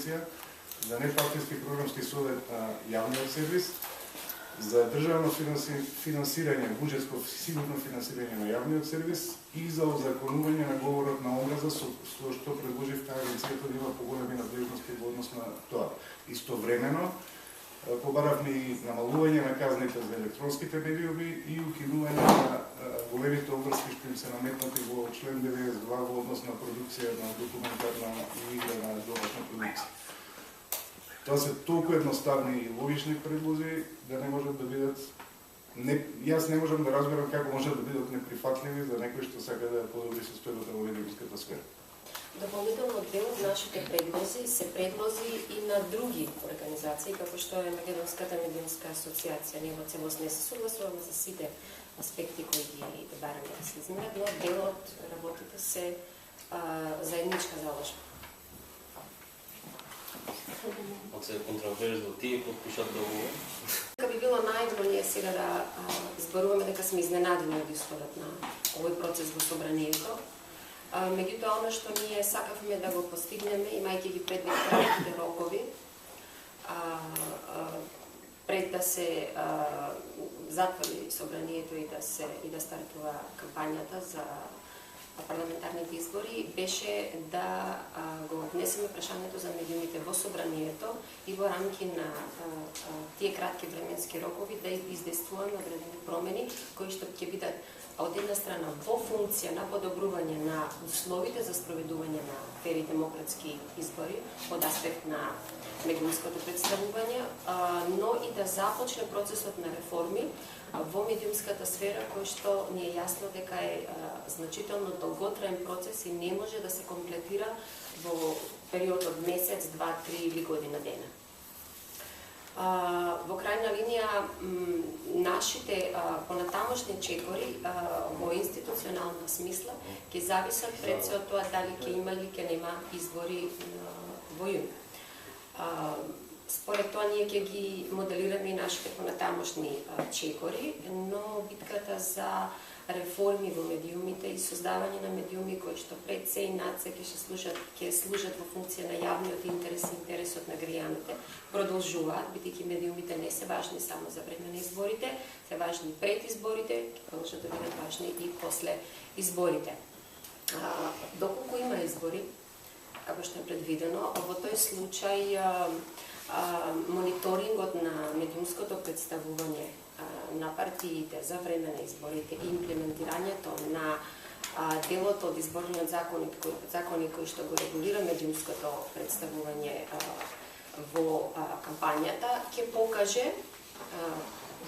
агенција, за непартиски програмски совет на јавниот сервис, за државно финансирање, буџетско сигурно финансирање на јавниот сервис и за озаконување на говорот на омраза, со што предложивте агенцијата да има поголеми надлежности во однос на тоа. Истовремено, побаравме и намалување на казните за електронските медиуми и укинување на големите обврски што им се наметнати во член 92 во однос на продукција на документарна и играна домашна продукција. Тоа се толку едноставни и логични предлози да не можат да бидат јас не можам да разберам како можат да бидат неприфатливи за некој што сака да подобри состојбата во медиумската сфера. Дополнително дел од нашите предлози се предлози и на други организации, како што е Македонската медиумска асоциација. Ние во целост не се согласуваме за сите аспекти кои ги бараме да се изменат, но дел од работите се заедничка заложба. Ако се контроверзно, тие подпишат договор? Би било најдобро ние сега да зборуваме дека сме изненадени од исходот на овој процес во собранието. Меѓутоа, оно што ние сакавме да го постигнеме, имајќи ги предвид кратките рокови, пред да се затвори собранието и да стартува кампањата за парламентарните избори, беше да го внесеме прашањето за медиумите во собранието и во рамки на тие кратки временски рокови да издействуваме одредени промени кои што ќе бидат од една страна во функција на подобрување на условите за спроведување на фери демократски избори од аспект на медиумското представување, но и да започне процесот на реформи во медиумската сфера, кој што ни е јасно дека е значително долготраен процес и не може да се комплетира во период од месец, 2, 3 или година дена. Во крајна линија, нашите понатамошни чекори во институционална смисла ќе зависат пред се од тоа дали ќе има или ќе нема избори во јуни. Според тоа ние ќе ги моделираме и нашите понатамошни чекори, но битката за реформи во медиумите и создавање на медиуми кои што пред се и над се ќе служат во функција на јавниот интерес и интересот на граѓаните продолжуваат, бидејќи медиумите не се важни само за време на изборите, се важни пред изборите, ќе продолжат да бидат важни и после изборите. Доколку има избори, како што е предвидено, во тој случај мониторингот на медиумското представување на партиите за време на изборите и имплементирањето на делот од изборниот закони кои што го регулира медиумското представување во кампањата ќе покаже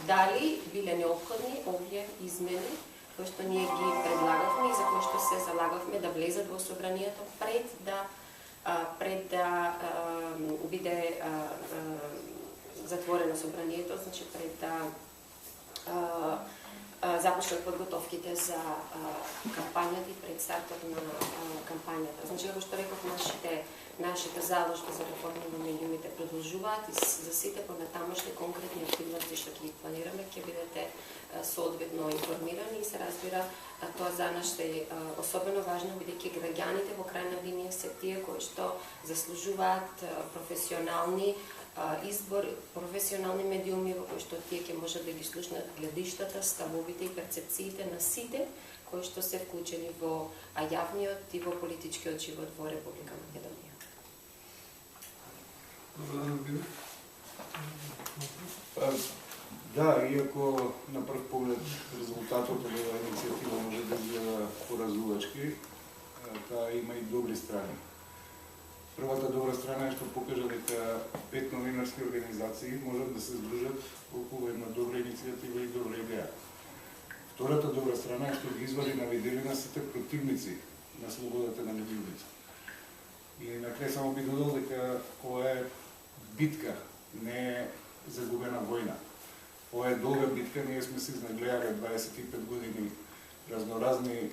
дали биле неопходни овие измени кои што ние ги предлагавме и за кои што се залагавме да влезат во собранието пред да биде затворено собранието, значи пред да започнат подготовките за кампањата и пред стартот на кампањата. Значи, како што реков, нашите заложби за реформи на медиумите продолжуваат и за сите понатамошни конкретни активности што ќе ги планираме, ќе бидете соодветно информирани и се разбира, тоа за нас е особено важно, бидејќи граѓаните во крајна линија се тие кои што заслужуваат професионални професионални медиуми во кои што тие ќе можат да ги слушнат гледиштата, ставовите и перцепциите на сите кои што се вклучени во јавниот и во политичкиот живот во Република Македонија. Да, иако на прв поглед резултатот од оваа иницијатива може да изгледа поразувачки, таа има и добри страни. Првата добра страна е што покажа дека 5 новинарски организации можат да се здружат околу една добра иницијатива и добра идеја. Втората добра страна е што ги извади на виделина сите противници на слободата на медиумите. И на крај само би додал дека ова е битка, не е загубена војна. Ова е долга битка, ние сме се изнагледале 25 години разноразни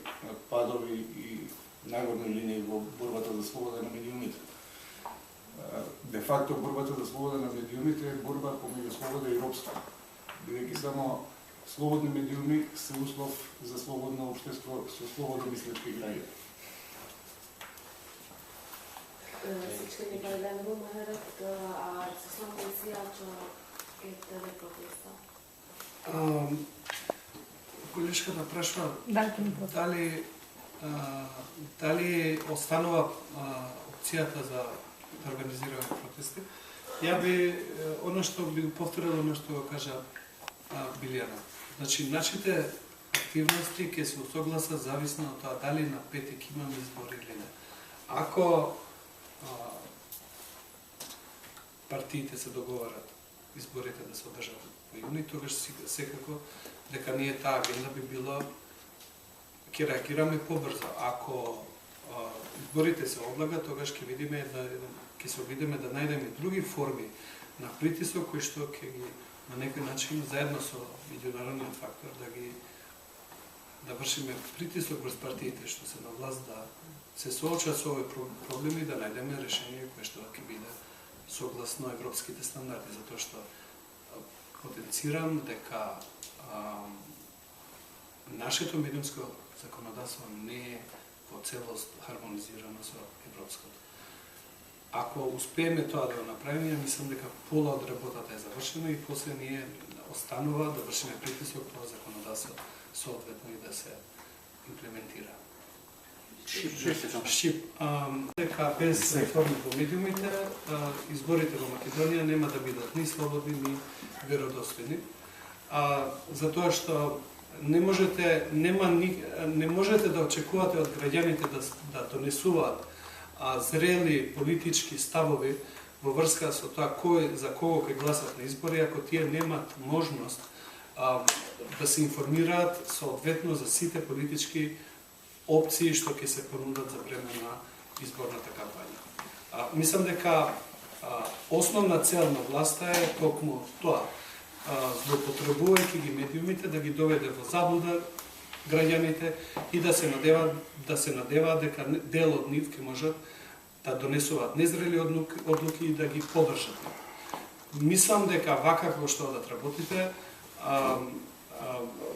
падови и нагорни линии во борбата за слобода на медиумите. Де факто борбата за слобода на медиумите е борба помеѓу слобода и робство. Бидејќи само слободни медиуми се услов за слободно општество со слободно мислечки граѓани. Всички ни предадено манерът, а се сламно сиячо е да протеста. Колешката прашува дали останува опцијата за да организираме протести. Ја би повторил оно што го кажа Билјана. Значи, нашите активности ќе се усогласат зависно од тоа дали на петик имаме избори или не. Ако партиите се договарат изборите да се одржат во јуни, тогаш секако дека ние таа агенда би било ќе реагираме побрзо. Ако изборите се одлагат, тогаш ќе се обидеме да најдеме други форми на притисок кои што ќе ги на некој начин заедно со меѓународниот фактор да вршиме притисок врз партиите што се на власт да се соочат со овој проблеми и да најдеме решение кое што ќе биде согласно европските стандарди, затоа што потенцирам дека нашето медиумско законодавство не е во целост хармонизирано со европското. Ако успееме тоа да го направиме, мислам дека пола од работата е завршена и после ние останува да вршиме притисок тоа законодавство соодветно и да се имплементира. Дека без реформи во медиумите, изборите во Македонија нема да бидат ни слободни, ни веродостојни. Затоа што не можете да очекувате од граѓаните да донесуваат зрели политички ставови во врска со тоа за кого ќе гласат на избори, ако тие немат можност да се информираат соодветно за сите политички опции што ќе се понудат за време на изборната кампања. Мислам дека основна цел на власта е токму тоа, злоупотребувајќи ги медиумите, да ги доведе во заблуда граѓаните и да се надеваат дека дел од нив ќе можат да донесуваат незрели одлуки и да ги поддржат. Мислам дека вака како што да работите,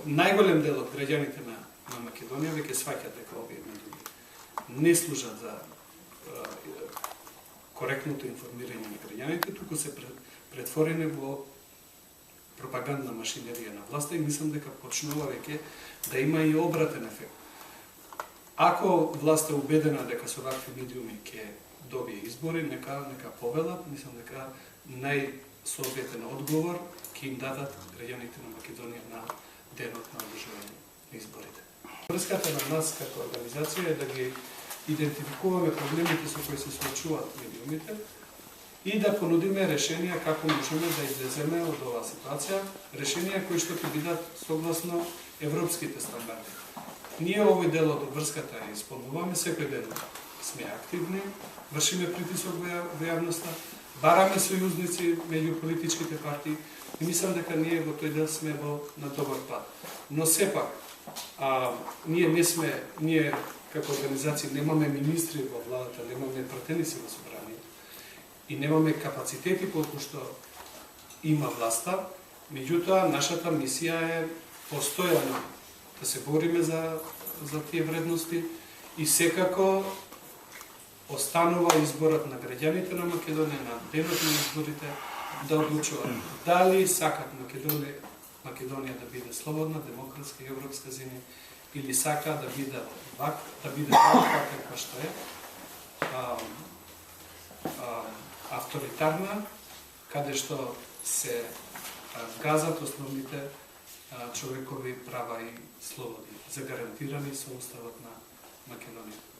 најголем дел од граѓаните на Македонија веќе сваќаат дека овие медиуми не служат за коректното информирање на граѓаните, туку се претворени во пропагандна машинерија на власта и мислам дека почнува веќе да има и обратен ефект. Ако власта е убедена дека со вакви медиуми ќе добие избори, нека повелат, мислам дека најсоодветен одговор ќе им дадат граѓаните на Македонија на денот на одржување на изборите. Врската на нас како организација е да ги идентификуваме проблемите со кои се соочуваат медиумите и да понудиме решенија како можеме да излеземе од оваа ситуација, решенија кои што ќе бидат согласно европските стандарди. Ние овој дел од врската ја исполнуваме, секој ден сме активни, вршиме притисок во јавноста, бараме сојузници меѓу политичките партии и мислам дека ние во тој дел сме на добар пат. Но сепак, ние како организација немаме министри во владата, немаме пратеници во собранието и немаме капацитети колку што има власта, меѓутоа нашата мисија е постојано да се бориме за тие вредности и секако останува изборот на граѓаните на Македонија на денот на изборите да одлучуваат дали сакат Македонија да биде слободна, демократска и европска земја или сака да биде ваква каква што е, авторитарна, каде што се газат основните човекови права и слободи, загарантирани со уставот на Македонија.